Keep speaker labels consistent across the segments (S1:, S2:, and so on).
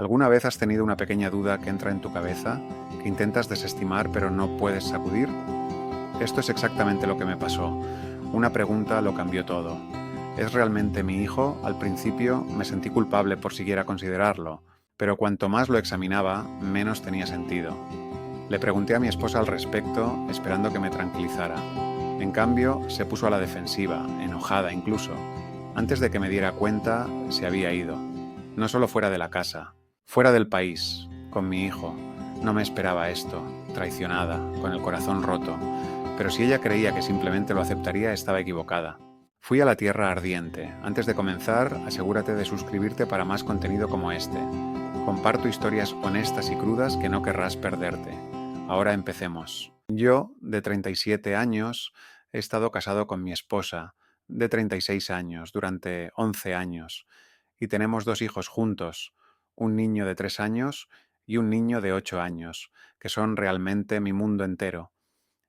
S1: ¿Alguna vez has tenido una pequeña duda que entra en tu cabeza, que intentas desestimar pero no puedes sacudir? Esto es exactamente lo que me pasó. Una pregunta lo cambió todo. ¿Es realmente mi hijo? Al principio me sentí culpable por siquiera considerarlo, pero cuanto más lo examinaba, menos tenía sentido. Le pregunté a mi esposa al respecto, esperando que me tranquilizara. En cambio, se puso a la defensiva, enojada incluso. Antes de que me diera cuenta, se había ido. No solo fuera de la casa, fuera del país, con mi hijo. No me esperaba esto, traicionada, con el corazón roto. Pero si ella creía que simplemente lo aceptaría, estaba equivocada. Fui a la Tierra Ardiente. Antes de comenzar, asegúrate de suscribirte para más contenido como este. Comparto historias honestas y crudas que no querrás perderte. Ahora empecemos. Yo, de 37 años, he estado casado con mi esposa, de 36 años, durante 11 años, y tenemos dos hijos juntos, un niño de 3 años y un niño de 8 años, que son realmente mi mundo entero.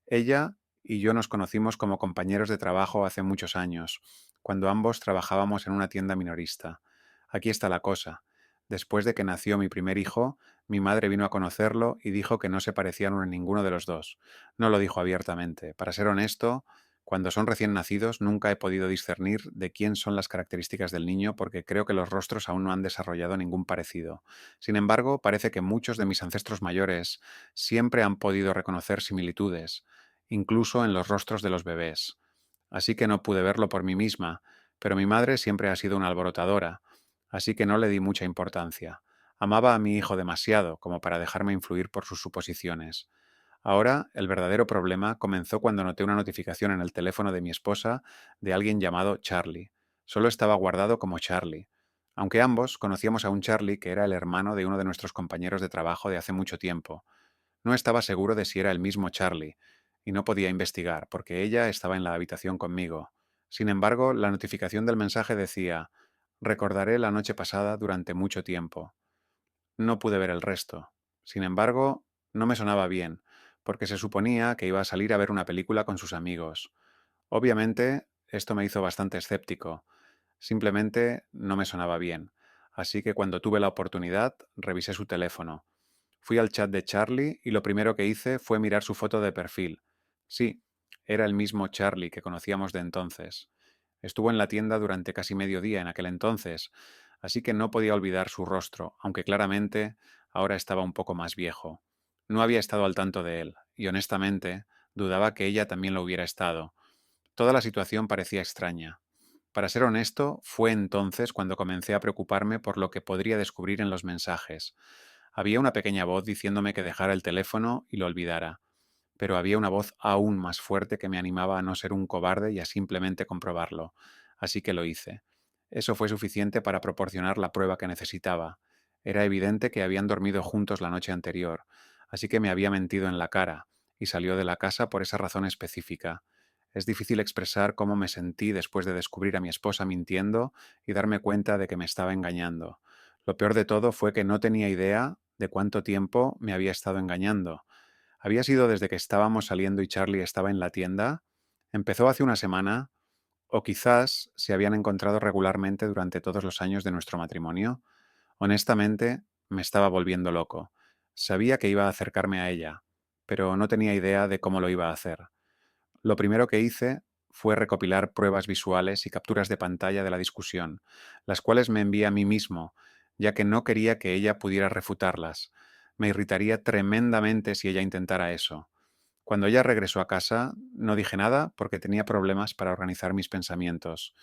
S1: Ella y yo nos conocimos como compañeros de trabajo hace muchos años, cuando ambos trabajábamos en una tienda minorista. Aquí está la cosa. Después de que nació mi primer hijo, mi madre vino a conocerlo y dijo que no se parecían en ninguno de los dos. No lo dijo abiertamente. Para ser honesto, cuando son recién nacidos nunca he podido discernir de quién son las características del niño porque creo que los rostros aún no han desarrollado ningún parecido. Sin embargo, parece que muchos de mis ancestros mayores siempre han podido reconocer similitudes, incluso en los rostros de los bebés. Así que no pude verlo por mí misma, pero mi madre siempre ha sido una alborotadora, así que no le di mucha importancia. Amaba a mi hijo demasiado como para dejarme influir por sus suposiciones. Ahora, el verdadero problema comenzó cuando noté una notificación en el teléfono de mi esposa de alguien llamado Charlie. Solo estaba guardado como Charlie, aunque ambos conocíamos a un Charlie que era el hermano de uno de nuestros compañeros de trabajo de hace mucho tiempo. No estaba seguro de si era el mismo Charlie, y no podía investigar, porque ella estaba en la habitación conmigo. Sin embargo, la notificación del mensaje decía: recordaré la noche pasada durante mucho tiempo. No pude ver el resto. Sin embargo, no me sonaba bien, porque se suponía que iba a salir a ver una película con sus amigos. Obviamente, esto me hizo bastante escéptico. Simplemente no me sonaba bien. Así que cuando tuve la oportunidad, revisé su teléfono. Fui al chat de Charlie y lo primero que hice fue mirar su foto de perfil. Sí, era el mismo Charlie que conocíamos de entonces. Estuvo en la tienda durante casi medio día en aquel entonces, así que no podía olvidar su rostro, aunque claramente ahora estaba un poco más viejo. No había estado al tanto de él, y honestamente dudaba que ella también lo hubiera estado. Toda la situación parecía extraña. Para ser honesto, fue entonces cuando comencé a preocuparme por lo que podría descubrir en los mensajes. Había una pequeña voz diciéndome que dejara el teléfono y lo olvidara, pero había una voz aún más fuerte que me animaba a no ser un cobarde y a simplemente comprobarlo. Así que lo hice. Eso fue suficiente para proporcionar la prueba que necesitaba. Era evidente que habían dormido juntos la noche anterior, así que me había mentido en la cara, y salió de la casa por esa razón específica. Es difícil expresar cómo me sentí después de descubrir a mi esposa mintiendo y darme cuenta de que me estaba engañando. Lo peor de todo fue que no tenía idea de cuánto tiempo me había estado engañando. ¿Había sido desde que estábamos saliendo y Charlie estaba en la tienda? ¿Empezó hace una semana? ¿O quizás se habían encontrado regularmente durante todos los años de nuestro matrimonio? Honestamente, me estaba volviendo loco. Sabía que iba a acercarme a ella, pero no tenía idea de cómo lo iba a hacer. Lo primero que hice fue recopilar pruebas visuales y capturas de pantalla de la discusión, las cuales me envié a mí mismo, ya que no quería que ella pudiera refutarlas. Me irritaría tremendamente si ella intentara eso. Cuando ella regresó a casa, no dije nada porque tenía problemas para organizar mis pensamientos.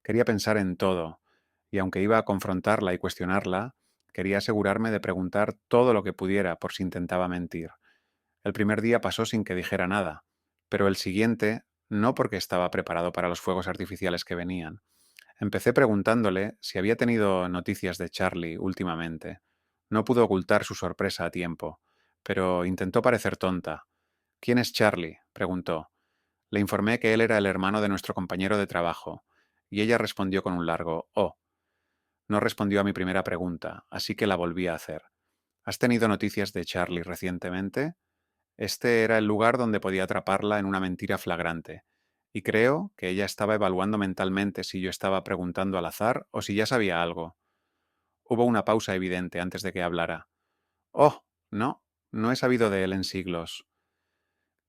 S1: Quería pensar en todo, y aunque iba a confrontarla y cuestionarla, quería asegurarme de preguntar todo lo que pudiera por si intentaba mentir. El primer día pasó sin que dijera nada, pero el siguiente no, porque estaba preparado para los fuegos artificiales que venían. Empecé preguntándole si había tenido noticias de Charlie últimamente. No pudo ocultar su sorpresa a tiempo, pero intentó parecer tonta. ¿Quién es Charlie?, preguntó. Le informé que él era el hermano de nuestro compañero de trabajo, y ella respondió con un largo «Oh». No respondió a mi primera pregunta, así que la volví a hacer. ¿Has tenido noticias de Charlie recientemente? Este era el lugar donde podía atraparla en una mentira flagrante, y creo que ella estaba evaluando mentalmente si yo estaba preguntando al azar o si ya sabía algo. Hubo una pausa evidente antes de que hablara. Oh, no, no he sabido de él en siglos.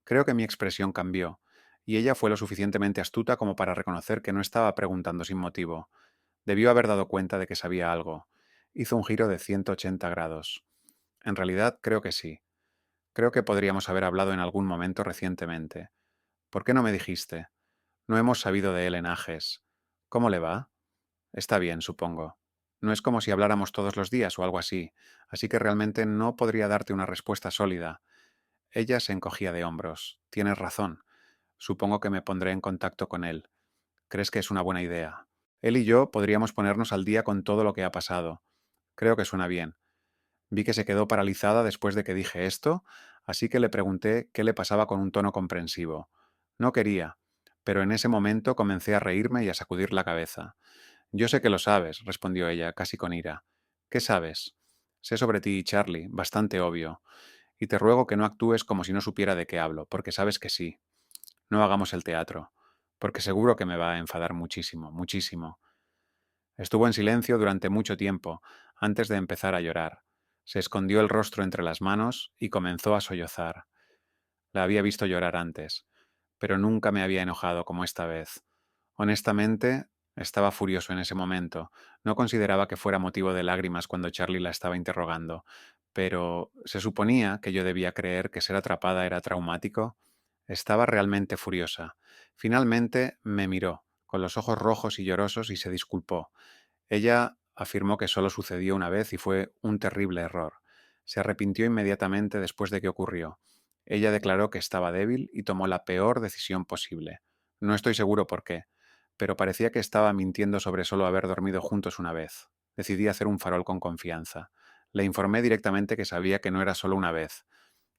S1: Creo que mi expresión cambió, y ella fue lo suficientemente astuta como para reconocer que no estaba preguntando sin motivo. Debió haber dado cuenta de que sabía algo. Hizo un giro de 180 grados. En realidad, creo que sí. Creo que podríamos haber hablado en algún momento recientemente. ¿Por qué no me dijiste? No hemos sabido de él en ajes. ¿Cómo le va? Está bien, supongo. No es como si habláramos todos los días o algo así que realmente no podría darte una respuesta sólida. Ella se encogía de hombros. Tienes razón. Supongo que me pondré en contacto con él. ¿Crees que es una buena idea? Él y yo podríamos ponernos al día con todo lo que ha pasado. Creo que suena bien. Vi que se quedó paralizada después de que dije esto, así que le pregunté qué le pasaba con un tono comprensivo. No quería, pero en ese momento comencé a reírme y a sacudir la cabeza. Yo sé que lo sabes, respondió ella, casi con ira. ¿Qué sabes? Sé sobre ti, Charlie, bastante obvio, y te ruego que no actúes como si no supiera de qué hablo, porque sabes que sí. No hagamos el teatro, porque seguro que me va a enfadar muchísimo, muchísimo. Estuvo en silencio durante mucho tiempo, antes de empezar a llorar. Se escondió el rostro entre las manos y comenzó a sollozar. La había visto llorar antes, pero nunca me había enojado como esta vez. Honestamente, estaba furioso en ese momento. No consideraba que fuera motivo de lágrimas cuando Charlie la estaba interrogando, pero ¿se suponía que yo debía creer que ser atrapada era traumático? Estaba realmente furiosa. Finalmente me miró, con los ojos rojos y llorosos, y se disculpó. Ella afirmó que solo sucedió una vez y fue un terrible error. Se arrepintió inmediatamente después de que ocurrió. Ella declaró que estaba débil y tomó la peor decisión posible. No estoy seguro por qué, pero parecía que estaba mintiendo sobre solo haber dormido juntos una vez. Decidí hacer un farol con confianza. Le informé directamente que sabía que no era solo una vez.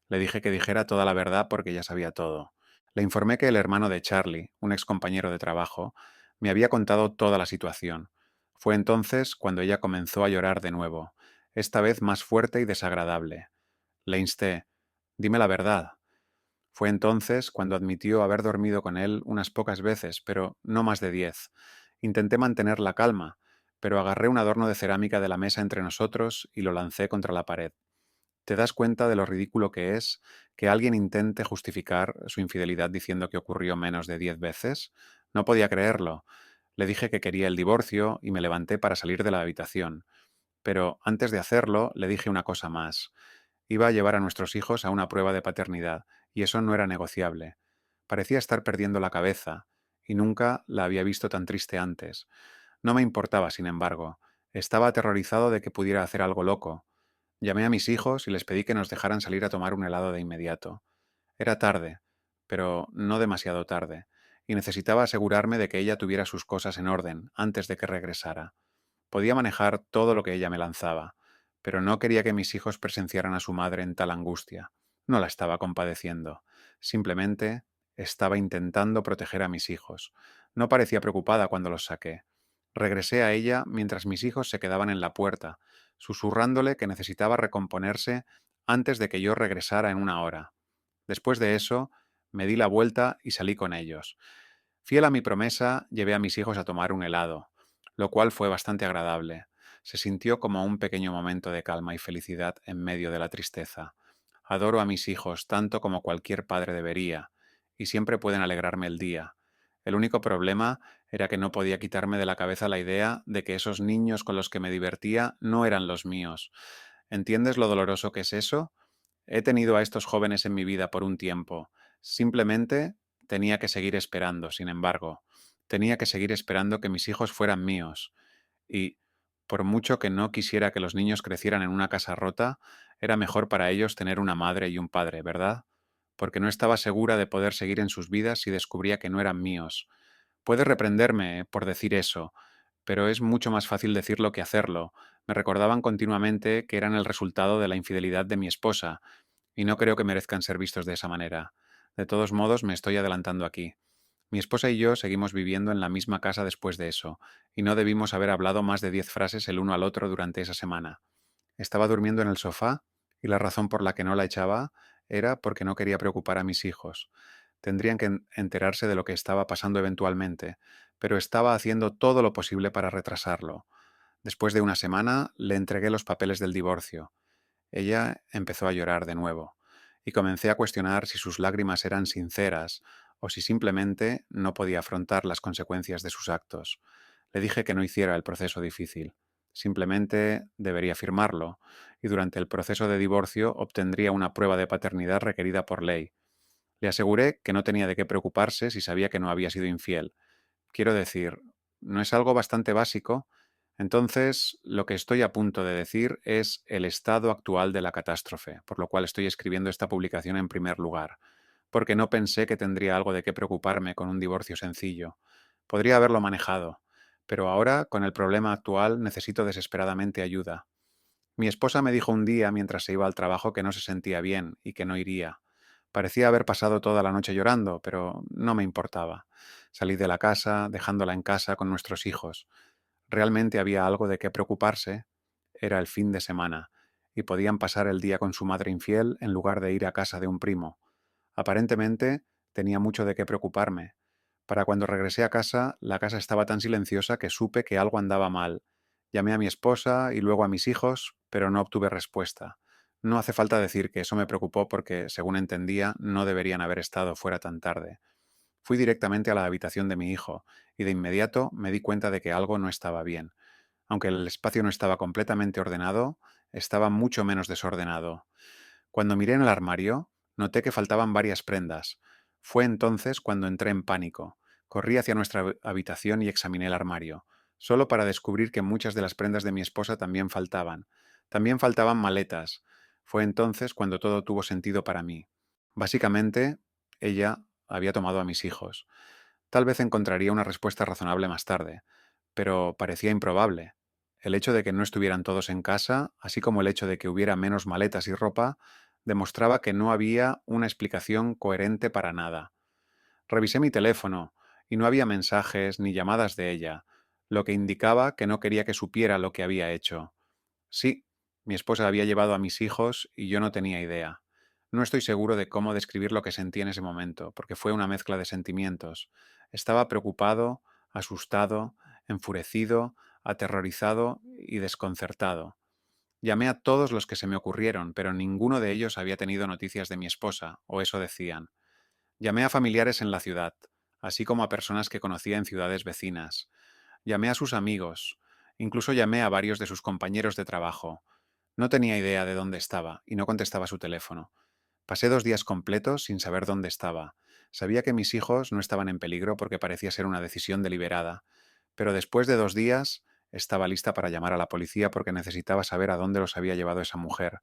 S1: Le dije que dijera toda la verdad porque ya sabía todo. Le informé que el hermano de Charlie, un ex compañero de trabajo, me había contado toda la situación. Fue entonces cuando ella comenzó a llorar de nuevo, esta vez más fuerte y desagradable. Le insté, dime la verdad. Fue entonces cuando admitió haber dormido con él unas pocas veces, pero no más de 10. Intenté mantener la calma, pero agarré un adorno de cerámica de la mesa entre nosotros y lo lancé contra la pared. ¿Te das cuenta de lo ridículo que es que alguien intente justificar su infidelidad diciendo que ocurrió menos de 10 veces? No podía creerlo. Le dije que quería el divorcio y me levanté para salir de la habitación. Pero antes de hacerlo, le dije una cosa más. Iba a llevar a nuestros hijos a una prueba de paternidad, y eso no era negociable. Parecía estar perdiendo la cabeza, y nunca la había visto tan triste antes. No me importaba, sin embargo. Estaba aterrorizado de que pudiera hacer algo loco. Llamé a mis hijos y les pedí que nos dejaran salir a tomar un helado de inmediato. Era tarde, pero no demasiado tarde, y necesitaba asegurarme de que ella tuviera sus cosas en orden antes de que regresara. Podía manejar todo lo que ella me lanzaba, pero no quería que mis hijos presenciaran a su madre en tal angustia. No la estaba compadeciendo. Simplemente estaba intentando proteger a mis hijos. No parecía preocupada cuando los saqué. Regresé a ella mientras mis hijos se quedaban en la puerta, susurrándole que necesitaba recomponerse antes de que yo regresara en una hora. Después de eso, me di la vuelta y salí con ellos. Fiel a mi promesa, llevé a mis hijos a tomar un helado, lo cual fue bastante agradable. Se sintió como un pequeño momento de calma y felicidad en medio de la tristeza. Adoro a mis hijos tanto como cualquier padre debería, y siempre pueden alegrarme el día. El único problema era que no podía quitarme de la cabeza la idea de que esos niños con los que me divertía no eran los míos. ¿Entiendes lo doloroso que es eso? He tenido a estos jóvenes en mi vida por un tiempo. Simplemente tenía que seguir esperando, sin embargo. Tenía que seguir esperando que mis hijos fueran míos. Y, por mucho que no quisiera que los niños crecieran en una casa rota, era mejor para ellos tener una madre y un padre, ¿verdad? Porque no estaba segura de poder seguir en sus vidas si descubría que no eran míos. Puedes reprenderme por decir eso, pero es mucho más fácil decirlo que hacerlo. Me recordaban continuamente que eran el resultado de la infidelidad de mi esposa, y no creo que merezcan ser vistos de esa manera. De todos modos, me estoy adelantando aquí. Mi esposa y yo seguimos viviendo en la misma casa después de eso, y no debimos haber hablado más de 10 frases el uno al otro durante esa semana. Estaba durmiendo en el sofá, y la razón por la que no la echaba era porque no quería preocupar a mis hijos. Tendrían que enterarse de lo que estaba pasando eventualmente, pero estaba haciendo todo lo posible para retrasarlo. Después de una semana, le entregué los papeles del divorcio. Ella empezó a llorar de nuevo, y comencé a cuestionar si sus lágrimas eran sinceras o si simplemente no podía afrontar las consecuencias de sus actos. Le dije que no hiciera el proceso difícil. Simplemente debería firmarlo, y durante el proceso de divorcio obtendría una prueba de paternidad requerida por ley. Le aseguré que no tenía de qué preocuparse si sabía que no había sido infiel. Quiero decir, ¿no es algo bastante básico? Entonces, lo que estoy a punto de decir es el estado actual de la catástrofe, por lo cual estoy escribiendo esta publicación en primer lugar, porque no pensé que tendría algo de qué preocuparme con un divorcio sencillo. Podría haberlo manejado, pero ahora, con el problema actual, necesito desesperadamente ayuda. Mi esposa me dijo un día mientras se iba al trabajo que no se sentía bien y que no iría. Parecía haber pasado toda la noche llorando, pero no me importaba. Salí de la casa, dejándola en casa con nuestros hijos. Realmente había algo de qué preocuparse. Era el fin de semana, y podían pasar el día con su madre infiel en lugar de ir a casa de un primo. Aparentemente, tenía mucho de qué preocuparme. Para cuando regresé a casa, la casa estaba tan silenciosa que supe que algo andaba mal. Llamé a mi esposa y luego a mis hijos, pero no obtuve respuesta. No hace falta decir que eso me preocupó porque, según entendía, no deberían haber estado fuera tan tarde. Fui directamente a la habitación de mi hijo, y de inmediato me di cuenta de que algo no estaba bien. Aunque el espacio no estaba completamente ordenado, estaba mucho menos desordenado. Cuando miré en el armario, noté que faltaban varias prendas. Fue entonces cuando entré en pánico. Corrí hacia nuestra habitación y examiné el armario, solo para descubrir que muchas de las prendas de mi esposa también faltaban. También faltaban maletas. Fue entonces cuando todo tuvo sentido para mí. Básicamente, ella había tomado a mis hijos. Tal vez encontraría una respuesta razonable más tarde, pero parecía improbable. El hecho de que no estuvieran todos en casa, así como el hecho de que hubiera menos maletas y ropa, demostraba que no había una explicación coherente para nada. Revisé mi teléfono y no había mensajes ni llamadas de ella, lo que indicaba que no quería que supiera lo que había hecho. Sí, mi esposa había llevado a mis hijos y yo no tenía idea. No estoy seguro de cómo describir lo que sentí en ese momento, porque fue una mezcla de sentimientos. Estaba preocupado, asustado, enfurecido, aterrorizado y desconcertado. Llamé a todos los que se me ocurrieron, pero ninguno de ellos había tenido noticias de mi esposa, o eso decían. Llamé a familiares en la ciudad, así como a personas que conocía en ciudades vecinas. Llamé a sus amigos, incluso llamé a varios de sus compañeros de trabajo. No tenía idea de dónde estaba y no contestaba su teléfono. Pasé 2 días completos sin saber dónde estaba. Sabía que mis hijos no estaban en peligro porque parecía ser una decisión deliberada, pero después de 2 días estaba lista para llamar a la policía porque necesitaba saber a dónde los había llevado esa mujer.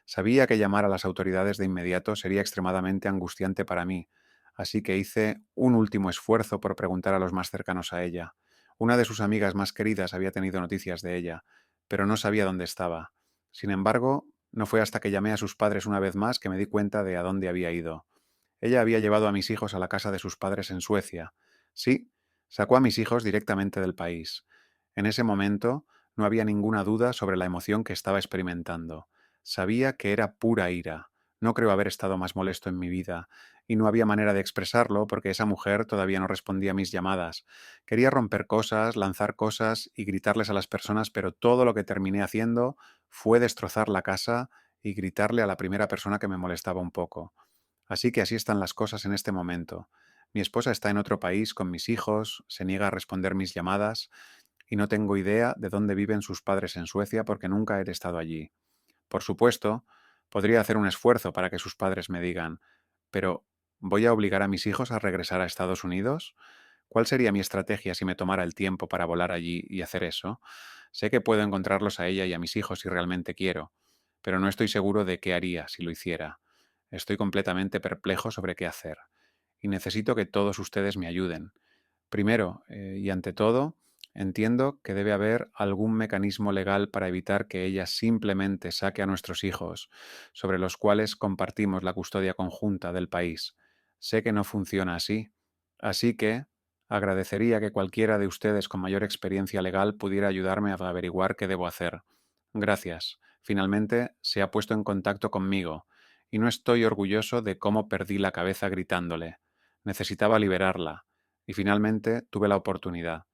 S1: Sabía que llamar a las autoridades de inmediato sería extremadamente angustiante para mí, así que hice un último esfuerzo por preguntar a los más cercanos a ella. Una de sus amigas más queridas había tenido noticias de ella, pero no sabía dónde estaba. Sin embargo, no fue hasta que llamé a sus padres una vez más que me di cuenta de a dónde había ido. Ella había llevado a mis hijos a la casa de sus padres en Suecia. Sí, sacó a mis hijos directamente del país. En ese momento no había ninguna duda sobre la emoción que estaba experimentando. Sabía que era pura ira. No creo haber estado más molesto en mi vida, y no había manera de expresarlo porque esa mujer todavía no respondía a mis llamadas. Quería romper cosas, lanzar cosas y gritarles a las personas, pero todo lo que terminé haciendo fue destrozar la casa y gritarle a la primera persona que me molestaba un poco. Así que así están las cosas en este momento. Mi esposa está en otro país con mis hijos, se niega a responder mis llamadas y no tengo idea de dónde viven sus padres en Suecia porque nunca he estado allí. Por supuesto, podría hacer un esfuerzo para que sus padres me digan, pero ¿voy a obligar a mis hijos a regresar a Estados Unidos? ¿Cuál sería mi estrategia si me tomara el tiempo para volar allí y hacer eso? Sé que puedo encontrarlos a ella y a mis hijos si realmente quiero, pero no estoy seguro de qué haría si lo hiciera. Estoy completamente perplejo sobre qué hacer, y necesito que todos ustedes me ayuden. Primero, y ante todo, entiendo que debe haber algún mecanismo legal para evitar que ella simplemente saque a nuestros hijos, sobre los cuales compartimos la custodia conjunta del país. Sé que no funciona así que agradecería que cualquiera de ustedes con mayor experiencia legal pudiera ayudarme a averiguar qué debo hacer. Gracias. Finalmente se ha puesto en contacto conmigo, y no estoy orgulloso de cómo perdí la cabeza gritándole. Necesitaba liberarla y finalmente tuve la oportunidad.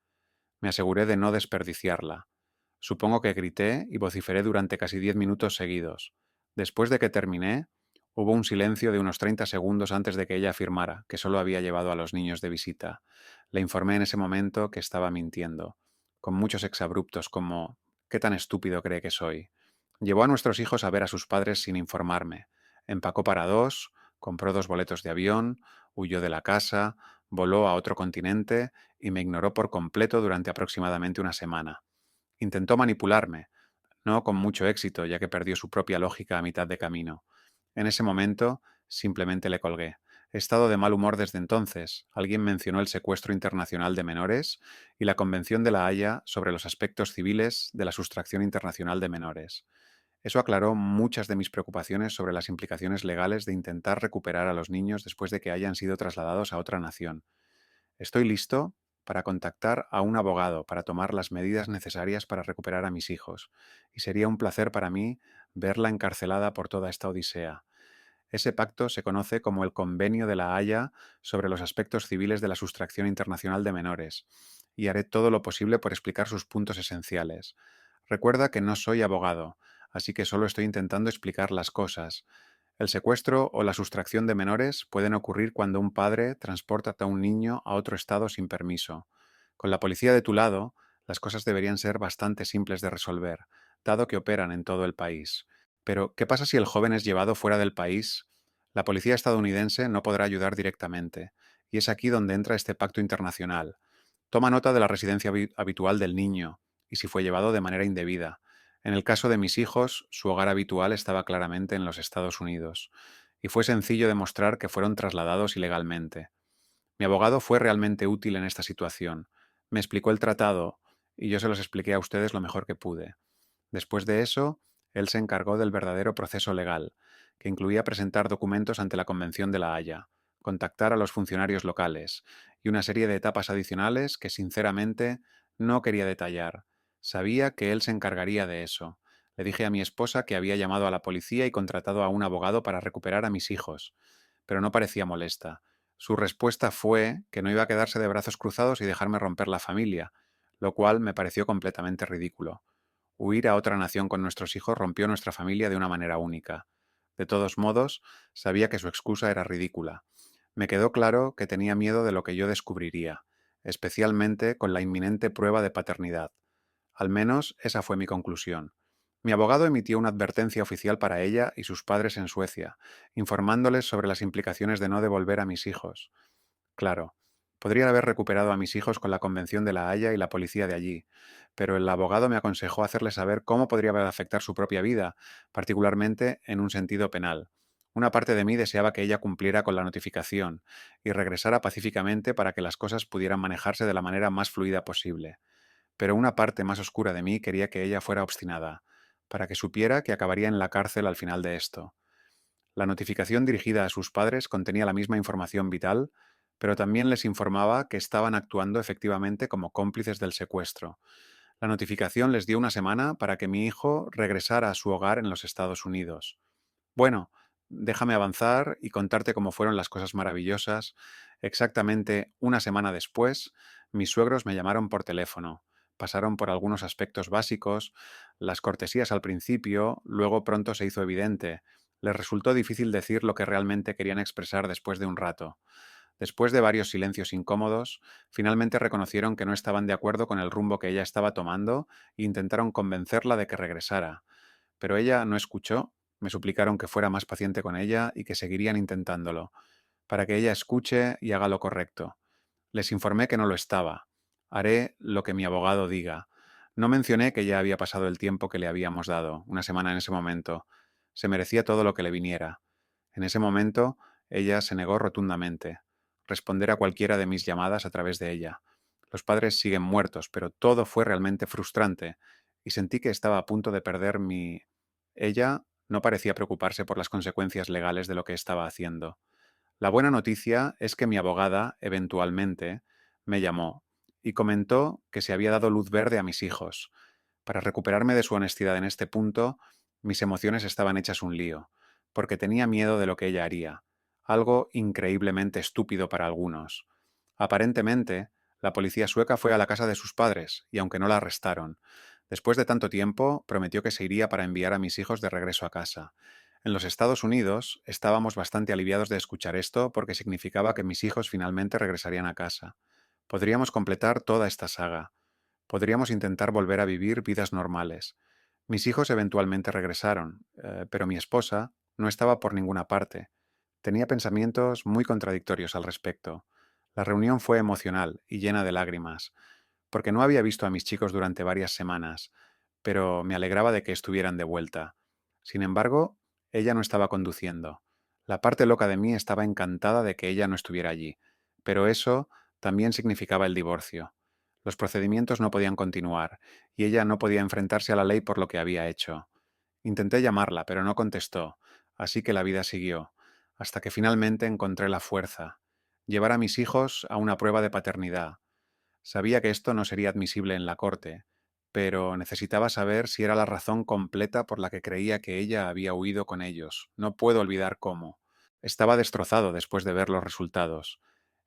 S1: Me aseguré de no desperdiciarla. Supongo que grité y vociferé durante casi 10 minutos seguidos. Después de que terminé, hubo un silencio de unos 30 segundos antes de que ella afirmara que solo había llevado a los niños de visita. Le informé en ese momento que estaba mintiendo, con muchos exabruptos como ¿qué tan estúpido cree que soy? Llevó a nuestros hijos a ver a sus padres sin informarme. Empacó para dos, compró 2 boletos de avión, huyó de la casa, voló a otro continente y me ignoró por completo durante aproximadamente una semana. Intentó manipularme, no con mucho éxito, ya que perdió su propia lógica a mitad de camino. En ese momento, simplemente le colgué. He estado de mal humor desde entonces. Alguien mencionó el secuestro internacional de menores y la Convención de la Haya sobre los aspectos civiles de la sustracción internacional de menores. Eso aclaró muchas de mis preocupaciones sobre las implicaciones legales de intentar recuperar a los niños después de que hayan sido trasladados a otra nación. Estoy listo para contactar a un abogado para tomar las medidas necesarias para recuperar a mis hijos, y sería un placer para mí verla encarcelada por toda esta odisea. Ese pacto se conoce como el Convenio de la Haya sobre los aspectos civiles de la sustracción internacional de menores, y haré todo lo posible por explicar sus puntos esenciales. Recuerda que no soy abogado, así que solo estoy intentando explicar las cosas. El secuestro o la sustracción de menores pueden ocurrir cuando un padre transporta a un niño a otro estado sin permiso. Con la policía de tu lado, las cosas deberían ser bastante simples de resolver, dado que operan en todo el país. Pero, ¿qué pasa si el joven es llevado fuera del país? La policía estadounidense no podrá ayudar directamente, y es aquí donde entra este pacto internacional. Toma nota de la residencia habitual del niño, y si fue llevado de manera indebida. En el caso de mis hijos, su hogar habitual estaba claramente en los Estados Unidos, y fue sencillo demostrar que fueron trasladados ilegalmente. Mi abogado fue realmente útil en esta situación. Me explicó el tratado, y yo se los expliqué a ustedes lo mejor que pude. Después de eso, él se encargó del verdadero proceso legal, que incluía presentar documentos ante la Convención de la Haya, contactar a los funcionarios locales y una serie de etapas adicionales que sinceramente no quería detallar. Sabía que él se encargaría de eso. Le dije a mi esposa que había llamado a la policía y contratado a un abogado para recuperar a mis hijos, pero no parecía molesta. Su respuesta fue que no iba a quedarse de brazos cruzados y dejarme romper la familia, lo cual me pareció completamente ridículo. Huir a otra nación con nuestros hijos rompió nuestra familia de una manera única. De todos modos, sabía que su excusa era ridícula. Me quedó claro que tenía miedo de lo que yo descubriría, especialmente con la inminente prueba de paternidad. Al menos esa fue mi conclusión. Mi abogado emitió una advertencia oficial para ella y sus padres en Suecia, informándoles sobre las implicaciones de no devolver a mis hijos. Claro, podría haber recuperado a mis hijos con la Convención de la Haya y la policía de allí, pero el abogado me aconsejó hacerle saber cómo podría afectar su propia vida, particularmente en un sentido penal. Una parte de mí deseaba que ella cumpliera con la notificación y regresara pacíficamente para que las cosas pudieran manejarse de la manera más fluida posible. Pero una parte más oscura de mí quería que ella fuera obstinada, para que supiera que acabaría en la cárcel al final de esto. La notificación dirigida a sus padres contenía la misma información vital, pero también les informaba que estaban actuando efectivamente como cómplices del secuestro. La notificación les dio una semana para que mi hijo regresara a su hogar en los Estados Unidos. Bueno, déjame avanzar y contarte cómo fueron las cosas maravillosas. Exactamente una semana después, mis suegros me llamaron por teléfono. Pasaron por algunos aspectos básicos, las cortesías al principio, luego pronto se hizo evidente. Les resultó difícil decir lo que realmente querían expresar después de un rato. Después de varios silencios incómodos, finalmente reconocieron que no estaban de acuerdo con el rumbo que ella estaba tomando e intentaron convencerla de que regresara. Pero ella no escuchó. Me suplicaron que fuera más paciente con ella y que seguirían intentándolo, para que ella escuche y haga lo correcto. Les informé que no lo estaba. Haré lo que mi abogado diga. No mencioné que ya había pasado el tiempo que le habíamos dado, una semana en ese momento. Se merecía todo lo que le viniera. En ese momento, ella se negó rotundamente. Responder a cualquiera de mis llamadas a través de ella. Los padres siguen muertos, pero todo fue realmente frustrante, y sentí que estaba a punto de perder mi... Ella no parecía preocuparse por las consecuencias legales de lo que estaba haciendo. La buena noticia es que mi abogada, eventualmente, me llamó y comentó que se había dado luz verde a mis hijos. Para recuperarme de su honestidad en este punto, mis emociones estaban hechas un lío, porque tenía miedo de lo que ella haría, algo increíblemente estúpido para algunos. Aparentemente, la policía sueca fue a la casa de sus padres, y aunque no la arrestaron, Después de tanto tiempo, prometió que se iría para enviar a mis hijos de regreso a casa. En los Estados Unidos estábamos bastante aliviados de escuchar esto porque significaba que mis hijos finalmente regresarían a casa. Podríamos completar toda esta saga. Podríamos intentar volver a vivir vidas normales. Mis hijos eventualmente regresaron, pero mi esposa no estaba por ninguna parte. Tenía pensamientos muy contradictorios al respecto. La reunión fue emocional y llena de lágrimas, porque no había visto a mis chicos durante varias semanas, pero me alegraba de que estuvieran de vuelta. Sin embargo, ella no estaba conduciendo. La parte loca de mí estaba encantada de que ella no estuviera allí, pero eso también significaba el divorcio. Los procedimientos no podían continuar, y ella no podía enfrentarse a la ley por lo que había hecho. Intenté llamarla, pero no contestó, así que la vida siguió, hasta que finalmente encontré la fuerza. Llevar a mis hijos a una prueba de paternidad. Sabía que esto no sería admisible en la corte, pero necesitaba saber si era la razón completa por la que creía que ella había huido con ellos. No puedo olvidar cómo. Estaba destrozado después de ver los resultados.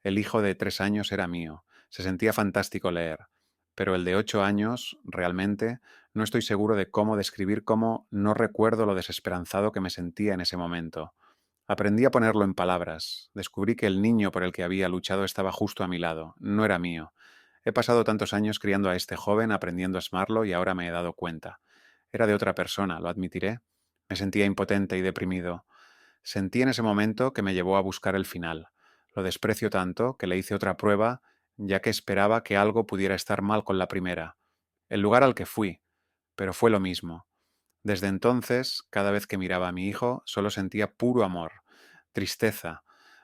S1: El hijo de 3 años era mío. Se sentía fantástico leer. Pero el de 8 años, realmente, no estoy seguro de cómo describir cómo no recuerdo lo desesperanzado que me sentía en ese momento. Aprendí a ponerlo en palabras. Descubrí que el niño por el que había luchado estaba justo a mi lado. No era mío. He pasado tantos años criando a este joven, aprendiendo a amarlo y ahora me he dado cuenta. Era de otra persona, lo admitiré. Me sentía impotente y deprimido. Sentí en ese momento que me llevó a buscar el final. Lo desprecio tanto que le hice otra prueba, ya que esperaba que algo pudiera estar mal con la primera. El lugar al que fui, pero fue lo mismo. Desde entonces, cada vez que miraba a mi hijo, solo sentía puro amor, tristeza.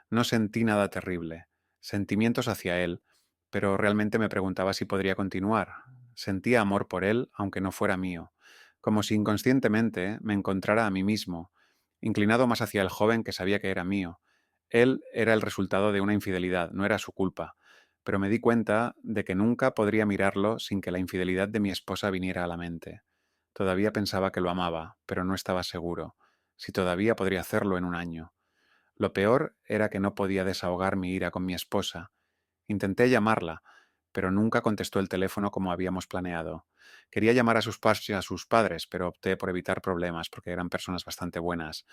S1: No sentí nada terrible, sentimientos hacia él, pero realmente me preguntaba si podría continuar. Sentía amor por él, aunque no fuera mío, como si inconscientemente me encontrara a mí mismo, inclinado más hacia el joven que sabía que era mío. Él era el resultado de una infidelidad, no era su culpa, pero me di cuenta de que nunca podría mirarlo sin que la infidelidad de mi esposa viniera a la mente. Todavía pensaba que lo amaba, pero no estaba seguro, si todavía podría hacerlo en un año. Lo peor era que no podía desahogar mi ira con mi esposa. Intenté llamarla, pero nunca contestó el teléfono como habíamos planeado. Quería llamar a sus padres, pero opté por evitar problemas porque eran personas bastante buenas.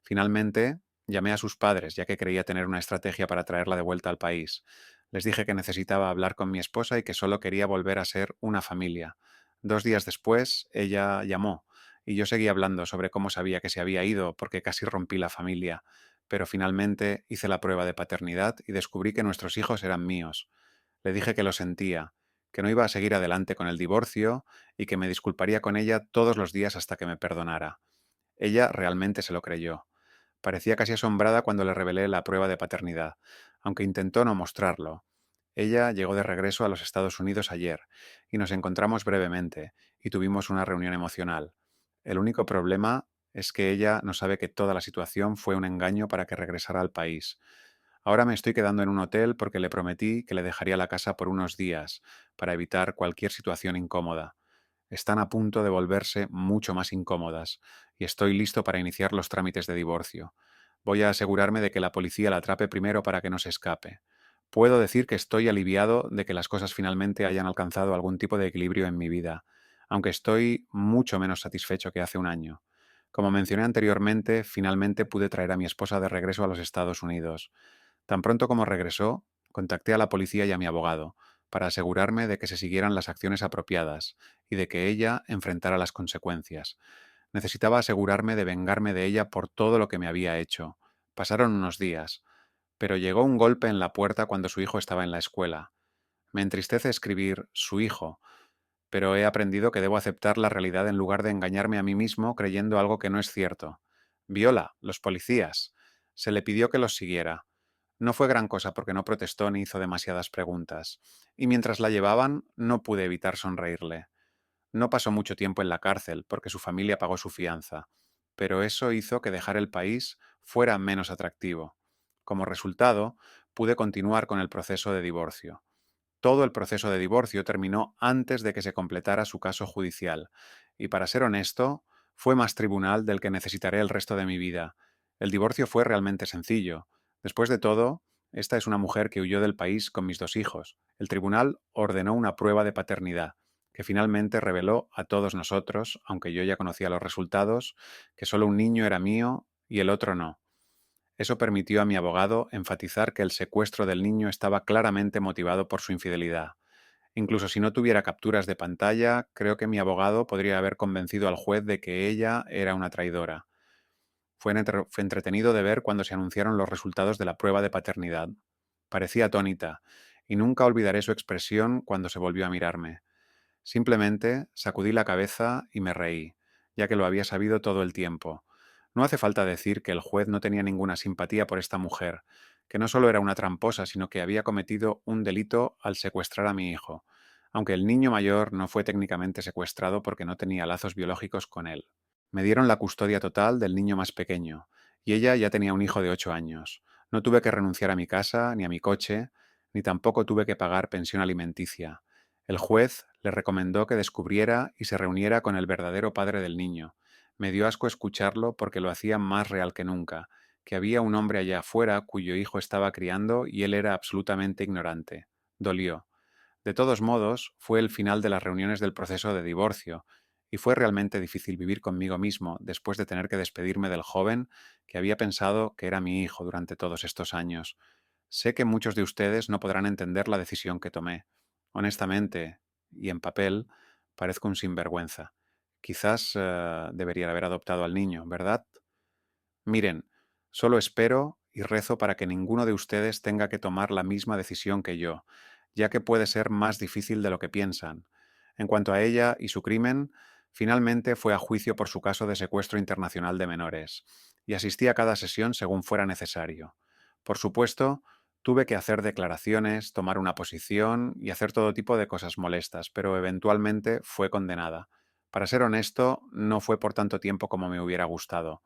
S1: Finalmente, llamé a sus padres, ya que creía tener una estrategia para traerla de vuelta al país. Les dije que necesitaba hablar con mi esposa y que solo quería volver a ser una familia. 2 días después, ella llamó, y yo seguí hablando sobre cómo sabía que se había ido porque casi rompí la familia, pero finalmente hice la prueba de paternidad y descubrí que nuestros hijos eran míos. Le dije que lo sentía, que no iba a seguir adelante con el divorcio y que me disculparía con ella todos los días hasta que me perdonara. Ella realmente se lo creyó. Parecía casi asombrada cuando le revelé la prueba de paternidad, aunque intentó no mostrarlo. Ella llegó de regreso a los Estados Unidos ayer, y nos encontramos brevemente, y tuvimos una reunión emocional. El único problema es que ella no sabe que toda la situación fue un engaño para que regresara al país. Ahora me estoy quedando en un hotel porque le prometí que le dejaría la casa por unos días, para evitar cualquier situación incómoda. Están a punto de volverse mucho más incómodas, y estoy listo para iniciar los trámites de divorcio. Voy a asegurarme de que la policía la atrape primero para que no se escape. Puedo decir que estoy aliviado de que las cosas finalmente hayan alcanzado algún tipo de equilibrio en mi vida, aunque estoy mucho menos satisfecho que hace un año. Como mencioné anteriormente, finalmente pude traer a mi esposa de regreso a los Estados Unidos. Tan pronto como regresó, contacté a la policía y a mi abogado, para asegurarme de que se siguieran las acciones apropiadas y de que ella enfrentara las consecuencias. Necesitaba asegurarme de vengarme de ella por todo lo que me había hecho. Pasaron unos días, pero llegó un golpe en la puerta cuando su hijo estaba en la escuela. Me entristece escribir su hijo, pero he aprendido que debo aceptar la realidad en lugar de engañarme a mí mismo creyendo algo que no es cierto. Viola, los policías. Se le pidió que los siguiera. No fue gran cosa porque no protestó ni hizo demasiadas preguntas, y mientras la llevaban no pude evitar sonreírle. No pasó mucho tiempo en la cárcel porque su familia pagó su fianza, pero eso hizo que dejar el país fuera menos atractivo. Como resultado, pude continuar con el proceso de divorcio. Todo el proceso de divorcio terminó antes de que se completara su caso judicial, y para ser honesto, fue más tribunal del que necesitaré el resto de mi vida. El divorcio fue realmente sencillo. Después de todo, esta es una mujer que huyó del país con mis 2 hijos. El tribunal ordenó una prueba de paternidad, que finalmente reveló a todos nosotros, aunque yo ya conocía los resultados, que solo un niño era mío y el otro no. Eso permitió a mi abogado enfatizar que el secuestro del niño estaba claramente motivado por su infidelidad. Incluso si no tuviera capturas de pantalla, creo que mi abogado podría haber convencido al juez de que ella era una traidora. Fue entretenido de ver cuando se anunciaron los resultados de la prueba de paternidad. Parecía atónita, y nunca olvidaré su expresión cuando se volvió a mirarme. Simplemente sacudí la cabeza y me reí, ya que lo había sabido todo el tiempo. No hace falta decir que el juez no tenía ninguna simpatía por esta mujer, que no solo era una tramposa, sino que había cometido un delito al secuestrar a mi hijo, aunque el niño mayor no fue técnicamente secuestrado porque no tenía lazos biológicos con él. Me dieron la custodia total del niño más pequeño, y ella ya tenía un hijo de 8 años. No tuve que renunciar a mi casa, ni a mi coche, ni tampoco tuve que pagar pensión alimenticia. El juez le recomendó que descubriera y se reuniera con el verdadero padre del niño. Me dio asco escucharlo porque lo hacía más real que nunca, que había un hombre allá afuera cuyo hijo estaba criando y él era absolutamente ignorante. Dolió. De todos modos, fue el final de las reuniones del proceso de divorcio, y fue realmente difícil vivir conmigo mismo después de tener que despedirme del joven que había pensado que era mi hijo durante todos estos años. Sé que muchos de ustedes no podrán entender la decisión que tomé. Honestamente, y en papel, parezco un sinvergüenza. Quizás debería haber adoptado al niño, ¿verdad? Miren, solo espero y rezo para que ninguno de ustedes tenga que tomar la misma decisión que yo, ya que puede ser más difícil de lo que piensan. En cuanto a ella y su crimen, finalmente fue a juicio por su caso de secuestro internacional de menores, y asistí a cada sesión según fuera necesario. Por supuesto, tuve que hacer declaraciones, tomar una posición y hacer todo tipo de cosas molestas, pero eventualmente fue condenada. Para ser honesto, no fue por tanto tiempo como me hubiera gustado,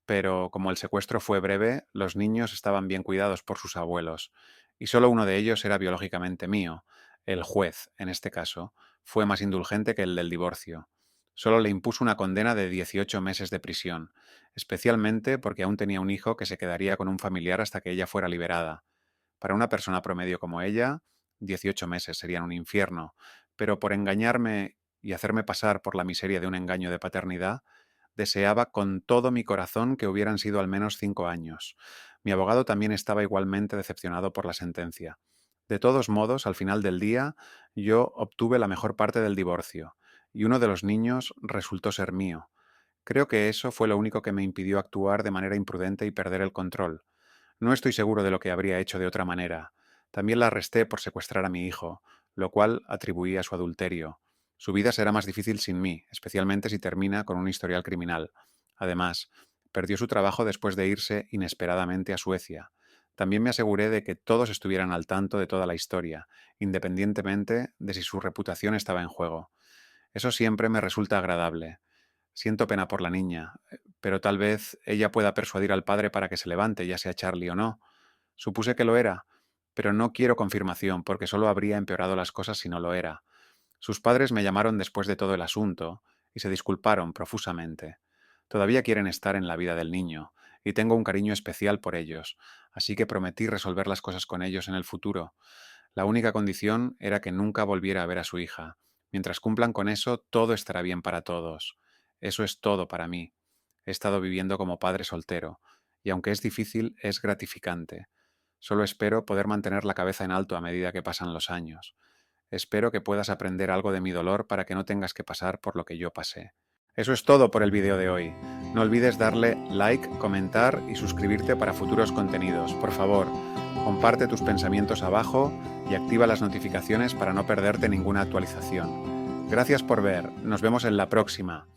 S1: pero como el secuestro fue breve, los niños estaban bien cuidados por sus abuelos, y solo uno de ellos era biológicamente mío. El juez, en este caso, fue más indulgente que el del divorcio. Solo le impuso una condena de 18 meses de prisión, especialmente porque aún tenía un hijo que se quedaría con un familiar hasta que ella fuera liberada. Para una persona promedio como ella, 18 meses serían un infierno, pero por engañarme y hacerme pasar por la miseria de un engaño de paternidad, deseaba con todo mi corazón que hubieran sido al menos 5 años. Mi abogado también estaba igualmente decepcionado por la sentencia. De todos modos, al final del día, yo obtuve la mejor parte del divorcio, y uno de los niños resultó ser mío. Creo que eso fue lo único que me impidió actuar de manera imprudente y perder el control. No estoy seguro de lo que habría hecho de otra manera. También la arresté por secuestrar a mi hijo, lo cual atribuí a su adulterio. Su vida será más difícil sin mí, especialmente si termina con un historial criminal. Además, perdió su trabajo después de irse inesperadamente a Suecia. También me aseguré de que todos estuvieran al tanto de toda la historia, independientemente de si su reputación estaba en juego. Eso siempre me resulta agradable. Siento pena por la niña, pero tal vez ella pueda persuadir al padre para que se levante, ya sea Charlie o no. Supuse que lo era, pero no quiero confirmación porque solo habría empeorado las cosas si no lo era. Sus padres me llamaron después de todo el asunto y se disculparon profusamente. Todavía quieren estar en la vida del niño, y tengo un cariño especial por ellos, así que prometí resolver las cosas con ellos en el futuro. La única condición era que nunca volviera a ver a su hija. Mientras cumplan con eso, todo estará bien para todos. Eso es todo para mí. He estado viviendo como padre soltero, y aunque es difícil, es gratificante. Solo espero poder mantener la cabeza en alto a medida que pasan los años. Espero que puedas aprender algo de mi dolor para que no tengas que pasar por lo que yo pasé. Eso es todo por el vídeo de hoy. No olvides darle like, comentar y suscribirte para futuros contenidos. Por favor, comparte tus pensamientos abajo y activa las notificaciones para no perderte ninguna actualización. Gracias por ver. Nos vemos en la próxima.